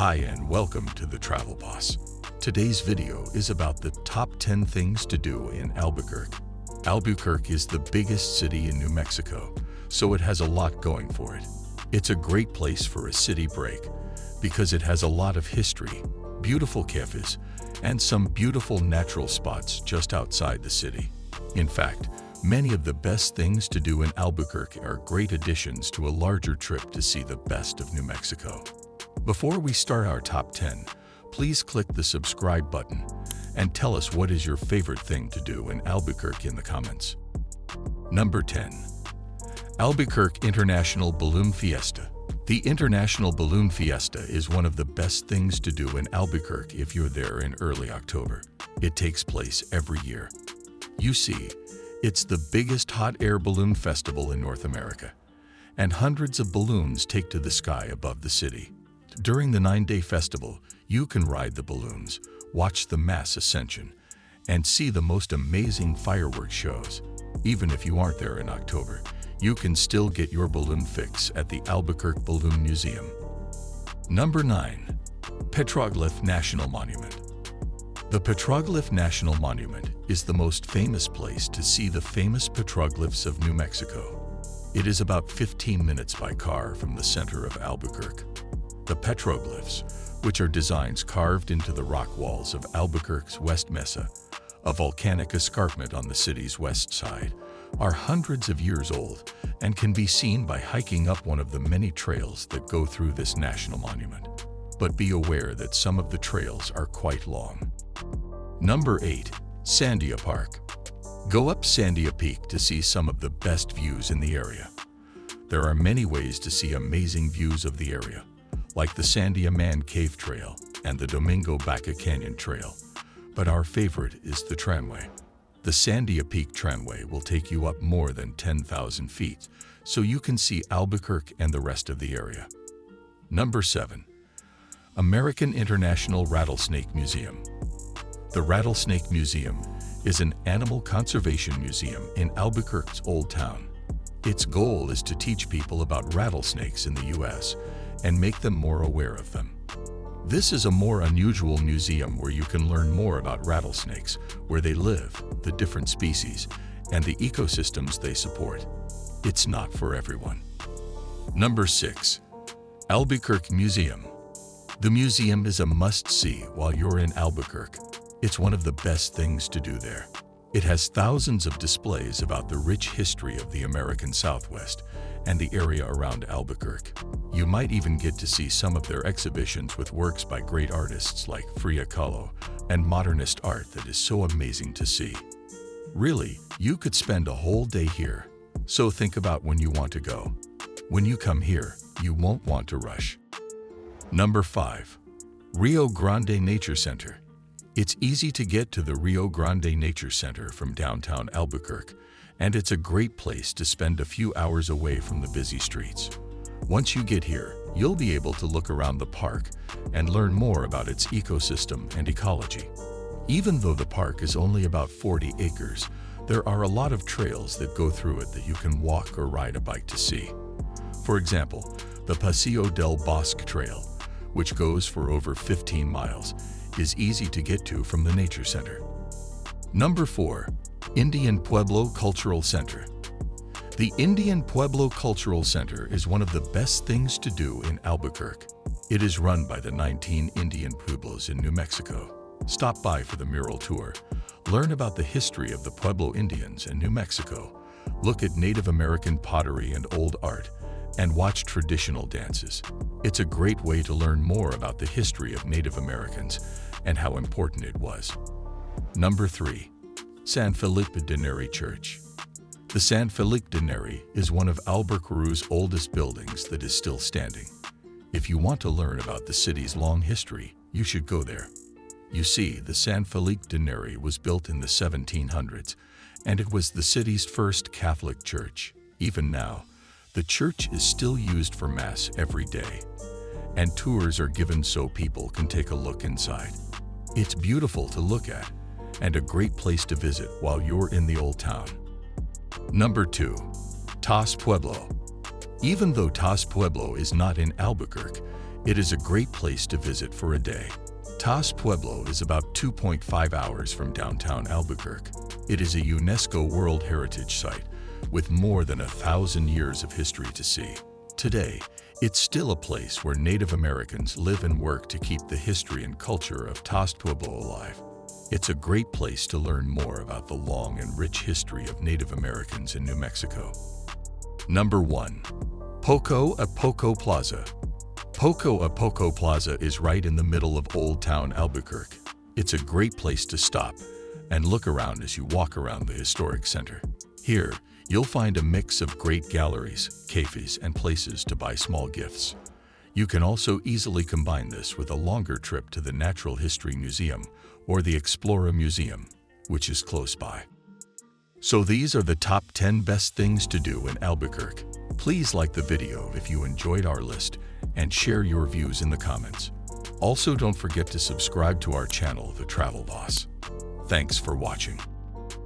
Hi and welcome to the Travel Boss. Today's video is about the top 10 things to do in Albuquerque. Albuquerque is the biggest city in New Mexico, so it has a lot going for it. It's a great place for a city break because it has a lot of history, beautiful cafes, and some beautiful natural spots just outside the city. In fact, many of the best things to do in Albuquerque are great additions to a larger trip to see the best of New Mexico. Before we start our top 10, please click the subscribe button and tell us what is your favorite thing to do in Albuquerque in the comments. Number 10. Albuquerque International Balloon Fiesta. The International Balloon Fiesta is one of the best things to do in Albuquerque if you're there in early October. It takes place every year. You see, it's the biggest hot air balloon festival in North America, and hundreds of balloons take to the sky above the city. During the 9-day festival, you can ride the balloons, watch the mass ascension, and see the most amazing fireworks shows. Even if you aren't there in October, you can still get your balloon fix at the Albuquerque Balloon Museum. Number 9. Petroglyph National Monument. The Petroglyph National Monument is the most famous place to see the famous petroglyphs of New Mexico. It is about 15 minutes by car from the center of Albuquerque. The petroglyphs, which are designs carved into the rock walls of Albuquerque's West Mesa, a volcanic escarpment on the city's west side, are hundreds of years old and can be seen by hiking up one of the many trails that go through this national monument. But be aware that some of the trails are quite long. Number 8. Sandia Park. Go up Sandia Peak to see some of the best views in the area. There are many ways to see amazing views of the area, like the Sandia Man Cave Trail and the Domingo Baca Canyon Trail, but our favorite is the tramway. The Sandia Peak tramway will take you up more than 10,000 feet, so you can see Albuquerque and the rest of the area. Number 7. American International Rattlesnake Museum. The Rattlesnake Museum is an animal conservation museum in Albuquerque's Old Town. Its goal is to teach people about rattlesnakes in the U.S. and make them more aware of them. This is a more unusual museum where you can learn more about rattlesnakes, where they live, the different species, and the ecosystems they support. It's not for everyone. Number 6. Albuquerque Museum. The museum is a must-see while you're in Albuquerque. It's one of the best things to do there. It has thousands of displays about the rich history of the American Southwest and the area around Albuquerque. You might even get to see some of their exhibitions with works by great artists like Frida Kahlo and modernist art that is so amazing to see. Really, you could spend a whole day here, so think about when you want to go. When you come here, you won't want to rush. Number 5. Rio Grande Nature Center. It's easy to get to the Rio Grande Nature Center from downtown Albuquerque, and it's a great place to spend a few hours away from the busy streets. Once you get here, you'll be able to look around the park and learn more about its ecosystem and ecology. Even though the park is only about 40 acres, there are a lot of trails that go through it that you can walk or ride a bike to see. For example, the Paseo del Bosque Trail, which goes for over 15 miles, is easy to get to from the Nature Center. Number 4. Indian Pueblo Cultural Center. The Indian Pueblo Cultural Center is one of the best things to do in Albuquerque. It is run by the 19 Indian Pueblos in New Mexico. Stop by for the mural tour, learn about the history of the Pueblo Indians in New Mexico, look at Native American pottery and old art, and watch traditional dances. It's a great way to learn more about the history of Native Americans and how important it was. Number 3. San Felipe de Neri Church. The San Felipe de Neri is one of Albuquerque's oldest buildings that is still standing. If you want to learn about the city's long history, you should go there. You see, the San Felipe de Neri was built in the 1700s, and it was the city's first Catholic church. Even now, the church is still used for Mass every day, and tours are given so people can take a look inside. It's beautiful to look at, and a great place to visit while you're in the Old Town. Number 2. Taos Pueblo. Even though Taos Pueblo is not in Albuquerque, It is a great place to visit for a day. Taos Pueblo is about 2.5 hours from downtown Albuquerque. It is a UNESCO World Heritage Site with more than 1,000 years of history to see. Today, it's still a place where Native Americans live and work to keep the history and culture of Taos Pueblo alive. It's a great place to learn more about the long and rich history of Native Americans in New Mexico. Number 1. Poco Plaza. Poco Plaza is right in the middle of Old Town Albuquerque. It's a great place to stop and look around as you walk around the historic center. Here, you'll find a mix of great galleries, cafes, and places to buy small gifts. You can also easily combine this with a longer trip to the Natural History Museum or the Explora Museum, which is close by. So these are the top 10 best things to do in Albuquerque. Please like the video if you enjoyed our list and share your views in the comments. Also, don't forget to subscribe to our channel, The Travel Boss. Thanks for watching.